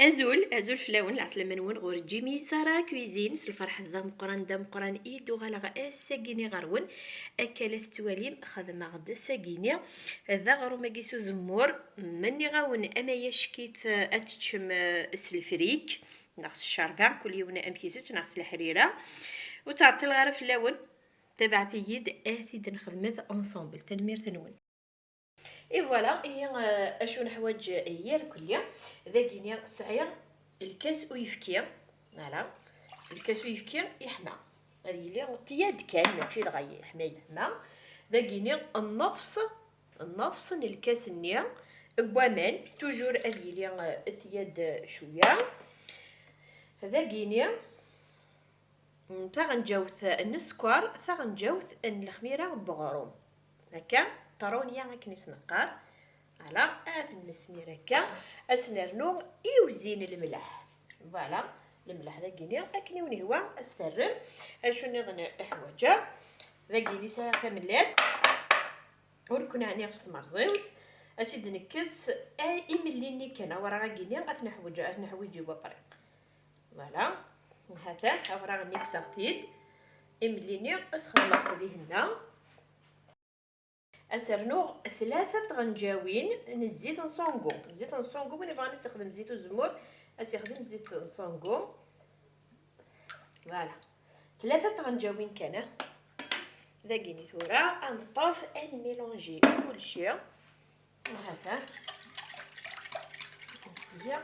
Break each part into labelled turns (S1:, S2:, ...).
S1: ازول فلاون العسلامه نون غور جيمي سارا كويزين الفرح ذا مقران ايدو غلا اساكيني غرون اكلت تواليم خدمه غدا ساكيني ذا غرو ماكيسو زمور مني غاون اما يشكيت اتشم الفريك ناقص الشربع كل يوم امكيسات ناقص الحريره وتعطي الغرف فلاون تبع يد اثيد نخدمت اونصومبل تنمير تنون اي فوالا هي اشو نحواج هي الكليه ذاكينيا سعيا الكاس ويفكيا فوالا الكاس ويفكيا يحمى هذه لي تياد كان ماشي دغيا يحمى يحمى ذاكينيا النفس الكاس النيا بوامان توجور هذه لي تياد شويه ذاكينيا تا غنجاوث السكر تا غنجاوث الخميره بغروم هكا طرونيا غاكنيس نقار على النسمير هكا اسنرنو يوزين الملح فوالا الملح ذاكيني اكني ونهوا استرم اشو نظن حوايجا ذاكيني ساعه تملات وركن عني خص مرزيوت اسيد نكس اي مليني كان ورا غاكيني نحويجي بطريق فوالا هذا ورا غنكس اختيد مليني اسخدم اخذيه هنا اسرنو 3 غنجاوين الزيت نصونغو اللي بغا نستخدم زيت الزمور استخدم زيت نصونغو فوالا 3 غنجاوين كان ذاكيني ثورا نطاف ميلونجي كلشي وهذا نسيا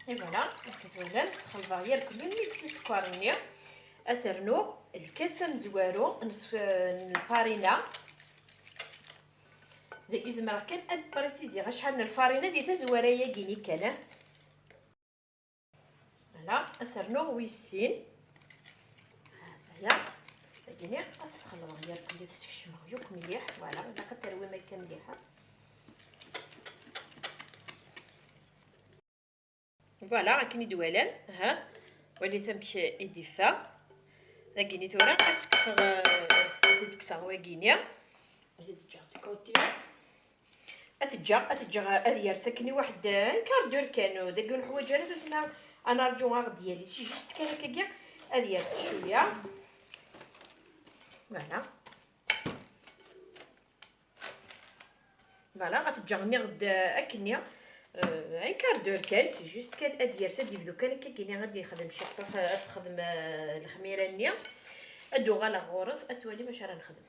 S1: فوالا كتولى نسخن الفاريير كل ميكس السكرني اسرنو الكاسه مزوارو نصف الفارينه ذا ازمرا كان اد بريسيزي غا شحال من الفارينه ديال زواريه كيني كان فوالا اسرنو ويسين هذايا كيني غتسخن الغيار كلي تستكشم غيوك مليح فوالا الا كتروي ما كان مليحه فوالا كاين دوالان ها ولي ثمك يدفا ذاكيني ثورا اسكسر تكسر واكينيا تجا كوتي اتجا ادير سكني واحد كاردور كانوا داك الحوايج انا تسمع انا رجو غا ديالي شي جست كان هكايا ادير شويه فوالا غتجا غد اكنيا عين كاردور كان سي جوست كان ادير سدي بدو كان كاينه غادي يخدم شي طوح تخدم الخميره النيه ادو غالا غورس اتولي باش راه نخدم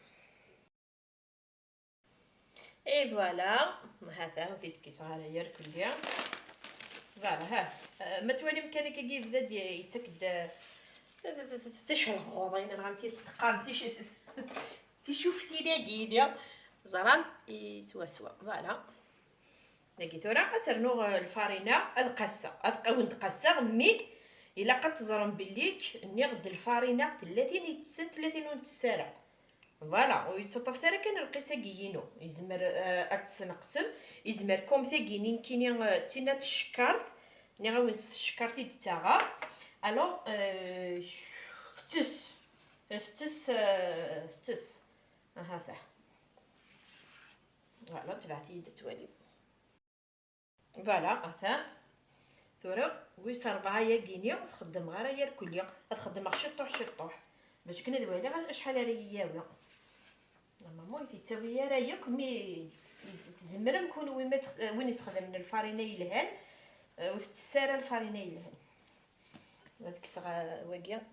S1: اي فوالا هذا هو فيت كيس على كليا فوالا ها ما تولي مكانك كي بدا يتكد تشرب غورين راه كيس قاديش شفتي داكيديا زران سوا فوالا داكي ثورا اسرنو الفارينه القاسه ادقاون تقاسه مي الا قد تزرم بليك نغد الفارينه 30 ونتسارع فوالا ويتطف ترى كان القيسه كيينو يزمر اتسنقسم يزمر كوم ثاكينين كيني تينات الشكارت ني غاون الشكارتي تاعها الو فتس هذا فوالا تبعتي يد توالي فوالا هذا ثورا ويصربها يا كينيا تخدم غير هي الكليه تخدم شطوح باش كنا دوالي شحال راهي ياويه نورمالمون تيتاوي رايك مي تزمر نكون وين يستخدم الفارينه يلهان وتتسارى الفارينه يلهان هذيك الصغا واكيا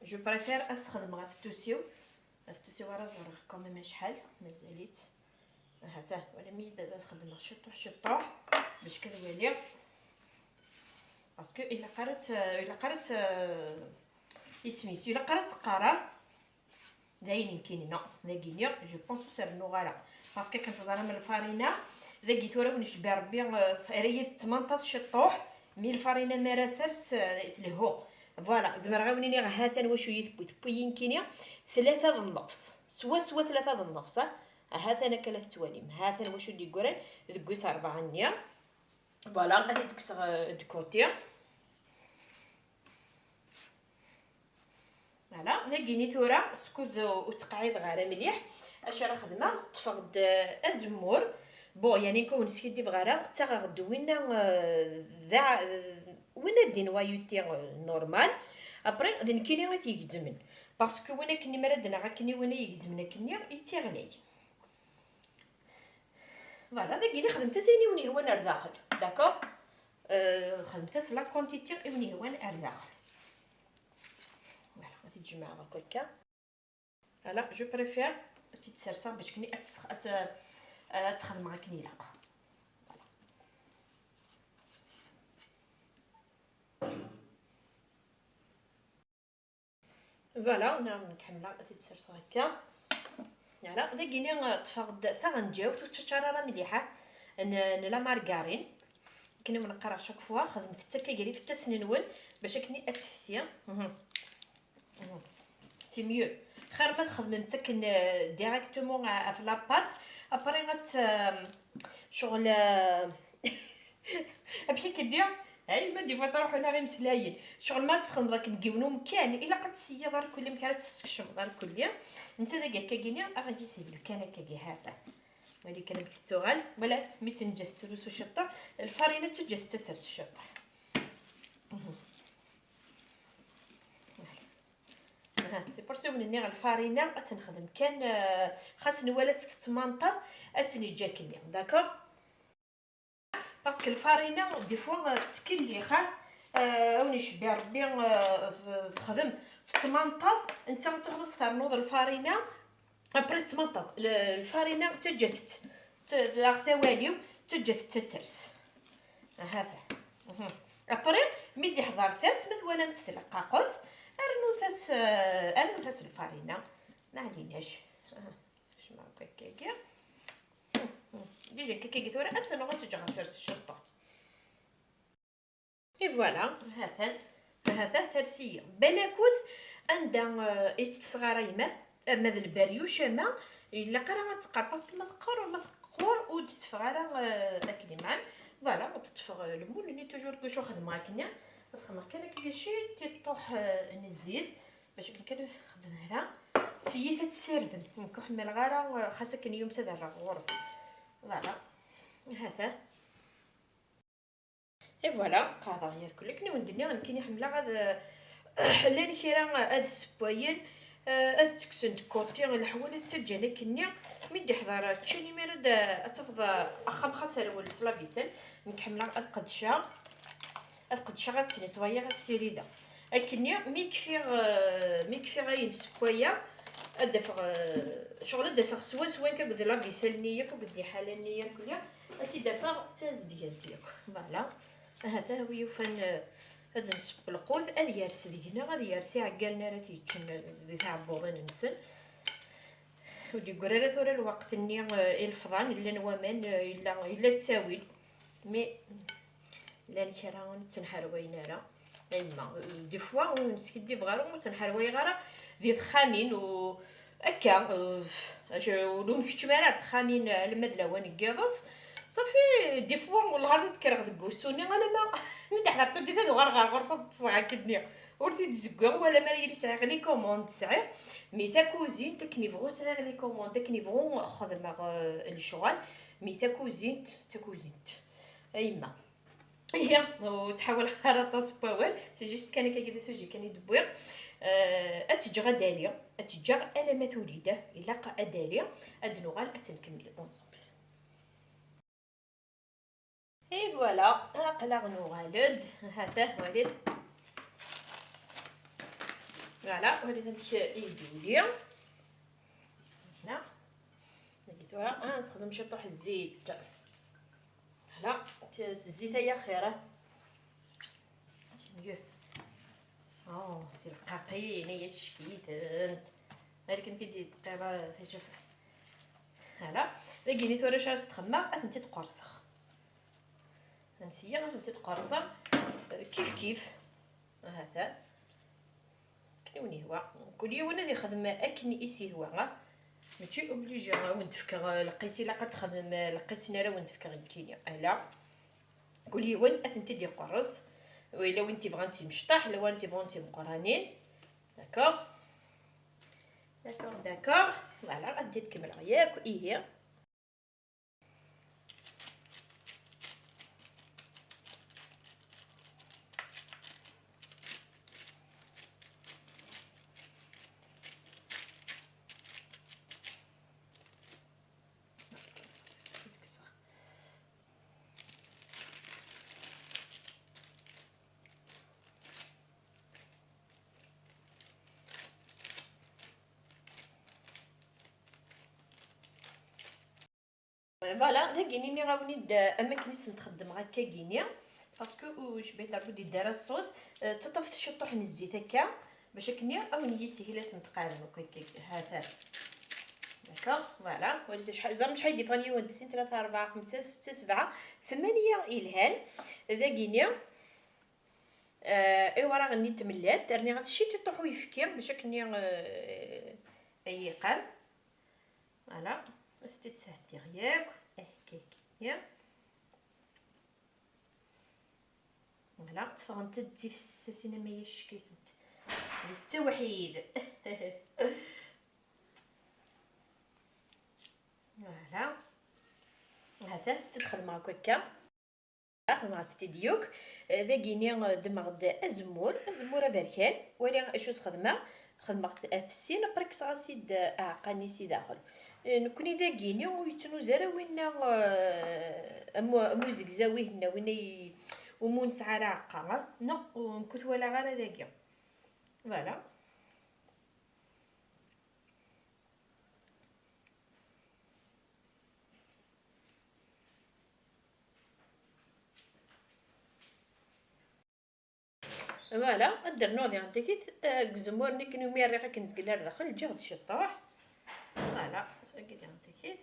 S1: جو بريفير استخدم غير في التوسيو راه زرق كوميم شحال مازاليت هذا ولا مي تخدم شطوح باش كدوالي باسكو الا قرات اسميس الا قرات تقرا داين كاين نو ذاكينيا جو بونسو سيرنو غالا باسكو كنتظر من الفارينه ذاكي ثورا ونشبع ربي ريت 18 شطوح مي الفارينه ماراترس تلهو فوالا زمر غاونيني هاتان واش يتبوين كينيا 3 النفس سوا 3 النفس هذا انا كلا تواليم هذا واش اللي يقول دكوس 4 نيا فوالا غادي تكسر دكوتيا فوالا ذاكيني ثورا سكوز وتقعيد غير مليح اش راه خدمه تفقد الزمور بون يعني نكون سكيدي بغارة تا غدوينا ذا وين دي نوايوتي نورمال ابري غادي نكيني غادي يجزمن باسكو وانا كني مرادنا غاكني وانا يجزمنا كني يتيغلي فوالا داكي خدمت زيني وني هو نار داخل داكور خدمت لا كونتيتي وني هو نار داخل فوالا غادي تجمع هكاكا فوالا جو بريفير تتسرسا باش كني تخدم معاك نيلاق فوالا انا نكملها غادي تسرسا هكا فوالا داكيني تفقد تا غنجاوب تشارا مليحه لا مارغارين كنا منقرا شاك فوا خدمت حتى كيقري في التسننون باش كني اتفسي سي ميو خير ما تخدم حتى كن ديريكتومون في لاباط ابري شغل بحال كدير هاي ما دي فوا تروحوا هنا غير مسلايين شغل ما تخدم داك نكيونو مكان الا قد سيا دار كل مكان تستكشف دار كل انت داك كاكيني غادي يسيب لك انا كاكي هذا ولي كلام كتوغال ولا ميتن جات تروسو شطه الفرينه تجات تترس الشطه سي بورسيو مني الفرينه تنخدم كان خاصني ولا تتمنطر اتنجاكني داكوغ باسكو الفرينه دي فوا تكليخه وني شبي ربي تخدم تتمنطر انت تخلص تنوض الفرينه ابري تمنطر الفرينه تجات ثواليو تجات تترس هذا ابري ميدي حضر ترس مثلا نتلقى قذ ارنو ثاس الفرينه ما عليناش باش ما هكاكا ديجا كيكي ثورة أتنو غتجي غترس الشطة اي فوالا هذا ترسية بلاكوت عندها صغيرة يما ماذا البريوش ما الا قرا غتقرا باسكو ما تقور وتتفغى اكلي معاه فوالا غتتفغ المول اللي توجور كشو خدمه هكذا بس خدمه كان كلشي تيطوح نزيد باش كنخدم هنا سيتها تسردن كنحمل غير خاصها كان يوم تدرى غرس فوالا هذا اي فوالا قاعده غير كلك ندير غنكني حمله غاد لين كيرا هاد السبايين هاد تكسنت كوتي الحوالي تجاني كني ميدي حضر تشاني مرد اتفض اخا خسر ولا سلافيسل نكمل القدشه غتنيطويا غتسيريدا اكني ميكفي غاين سبايا ادفغ شغل داسغ سوا كبد لا بيسالنيه كبدي حالانيه كلها هاتي دافغ تاز ديالتي فوالا هذا هو يفن هذا نسب القوت هذا يرس هنا غادي يرسي عقالنا راه تيتشن تاع بوغين نسن ودي قراره ثورا الوقت ني الفضان الا نوامان الا التاويل مي لا نكراون تنحروينا راه ايما دي فوا ونسكدي بغارو تنحروي غارا دي خامين و هكا ولون كتمارات خامين المدله واني كيضص صافي دي فوا والله تكرغ دكوسوني انا ما ملي حضرت بديت هادو غرصه تصغى كدنيا ورتي تزكوا ولا ما يري ساعه لي كوموند تسعي مي تا كوزين تكني بغو ساعه لي كوموند تكني بغو خدمه الشغل مي تا كوزين ايما هي وتحاول خرطه سباوال سجست كان كيدا سوجي كان يدبوير اتجا غداليا اتجا انا ما توليده الا قا اداليا ادنوغال اتنكمل اونصومبل اي فوالا اقلا نوغالد هذا وليد فوالا وليد نمشي يدولي هنا نقيتوها نستخدم شطوح الزيت هلا الزيت هي خيره ميو تلقاقين هي الشكيتن هذيك كيدير دقيقه تشوف هلا لقيني ثورة شاش تخمى انت تقرصخ نسيه انت تقرصخ كيف هذا كنوني هو كلي وانا دي خدمه اكني اسي هو ماشي اوبليجي ونتفكر لقيتي لا كتخدم لقيتينا راه ونتفكر الكينيا لا قولي وين انت دي قرص ولا وانتي بغيتي مشطح لو انتي بغيتي مقرانين داكوغ فوالا غادي تكمل غياك ايه فوالا دا كيني غاوني اماكن نسم تخدم هكا كيني باسكو واش بغيت لابد يدار الصوت تطفت الشطوح من الزيت هكا باش كني او نيي سهيله نتقارن هكا هذا داكوغ. فوالا وليت شحال زعما شحال يدي فاني 1 2 3 4 5 6 7 8 الهان ذا كيني. ايوا راه غني تملات درني غا شي تطوحو يفكير باش كني اي قام. فوالا ستيت ساهل ديغياك هكاكيا. فوالا تفغنت دي في الساسينه ما يشكيت للتوحيد. فوالا هذا ستدخل معاك هكا مع ستي ديوك ذا كيني دمغد ازمور بركان ولي شوز خدمه في السين بريكس غاسيد اعقاني سي داخل نكوني ذا كيني ويتنو زرا وين موزيك زاوي هنا وين ومون سعر عقا نو نكوت ولا غير ذاكيا. فوالا فوالا درنا دي عندك كزمور نكنو ميري غا كنزقلها داخل جهد الشطوح. فوالا ساكي دي عندك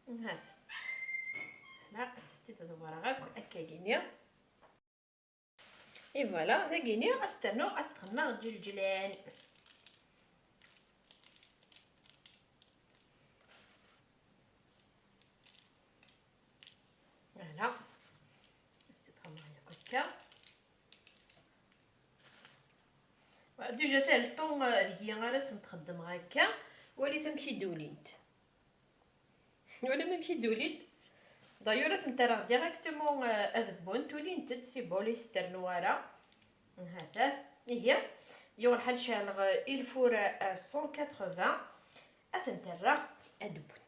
S1: هذا لا ستي تدور غاك هكا كينيا. اي فوالا ذا كينيا استنو استخدم جلجلان. فوالا استخدم هكا ديجا تاع الطون هي غير نتخدم هكا وليت مكي دوليت ولا ما مكي دوليت دايوره انت راه ديريكتومون اذبون تولي سي بوليستر نوارا هذا هي يو الحال شالغ الفور 180 اتنترا ادبوت.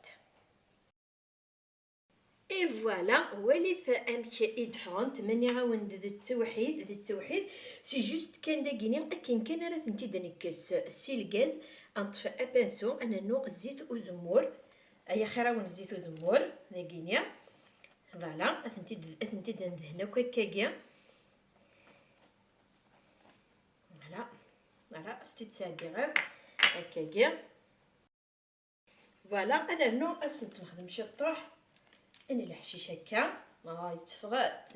S1: اي فوالا وليت امشي ادفرونت ماني غاوند التوحيد سي جوست كان داكيني اكن كان راه ثنتي دنكس سي الغاز انطفئ ابانسو انا نو زيت وزمور ايا خير ون زيت وزمور داكيني. فوالا ثنتي دهنا هكاكيا. فوالا ستي تسادي غير هكاكيا. فوالا انا نو اسنت نخدم شطوح انا الحشيش هكا هاي تفغات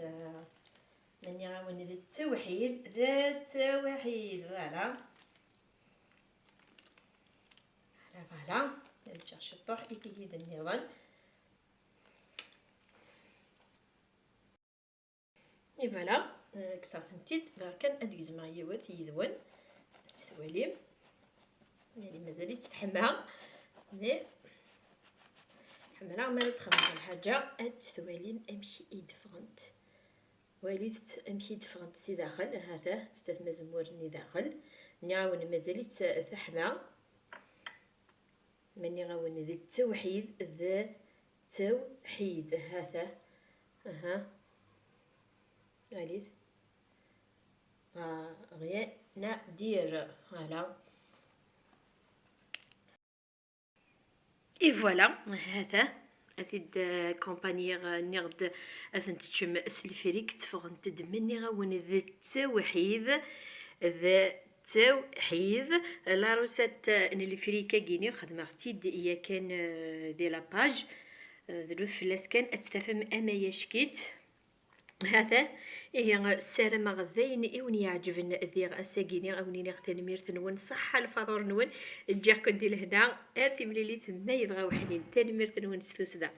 S1: ماني غاوني ذا التوحيد فوالا فوالا نرجع شطوح يدي النيران. اي فوالا كسا فهمتي كان اديز معايا وات يدوان السواليم يعني مازال تفحمها ني حمرا ما تخدم الحاجه هاد ثوالين امشي ديفرنت وليت امشي ديفرنت سي داخل هذا تستاف مزمورني داخل نعاون مازالت ثحمه ماني غاون ذي التوحيد هذا اها غاليث غيا ندير فوالا. اي فوالا هذا اكيد كومباني نغد اثنت تشم سلفريك تفغنت دمني غاون ذا التوحيد لا روسات اللي فريكا كيني خدمتي هي كان دي لاباج دروث فلاس كان اتفهم اما يشكيت هذا هي السلام غذاين ايوني يعجبنا ذي اساكيني غاوني نختار ميرت نون صح الفطور نون جاكم ديال الهدا ارتي مليلي ثنا يبغى وحدين تاني ميرت نون ستوسدا.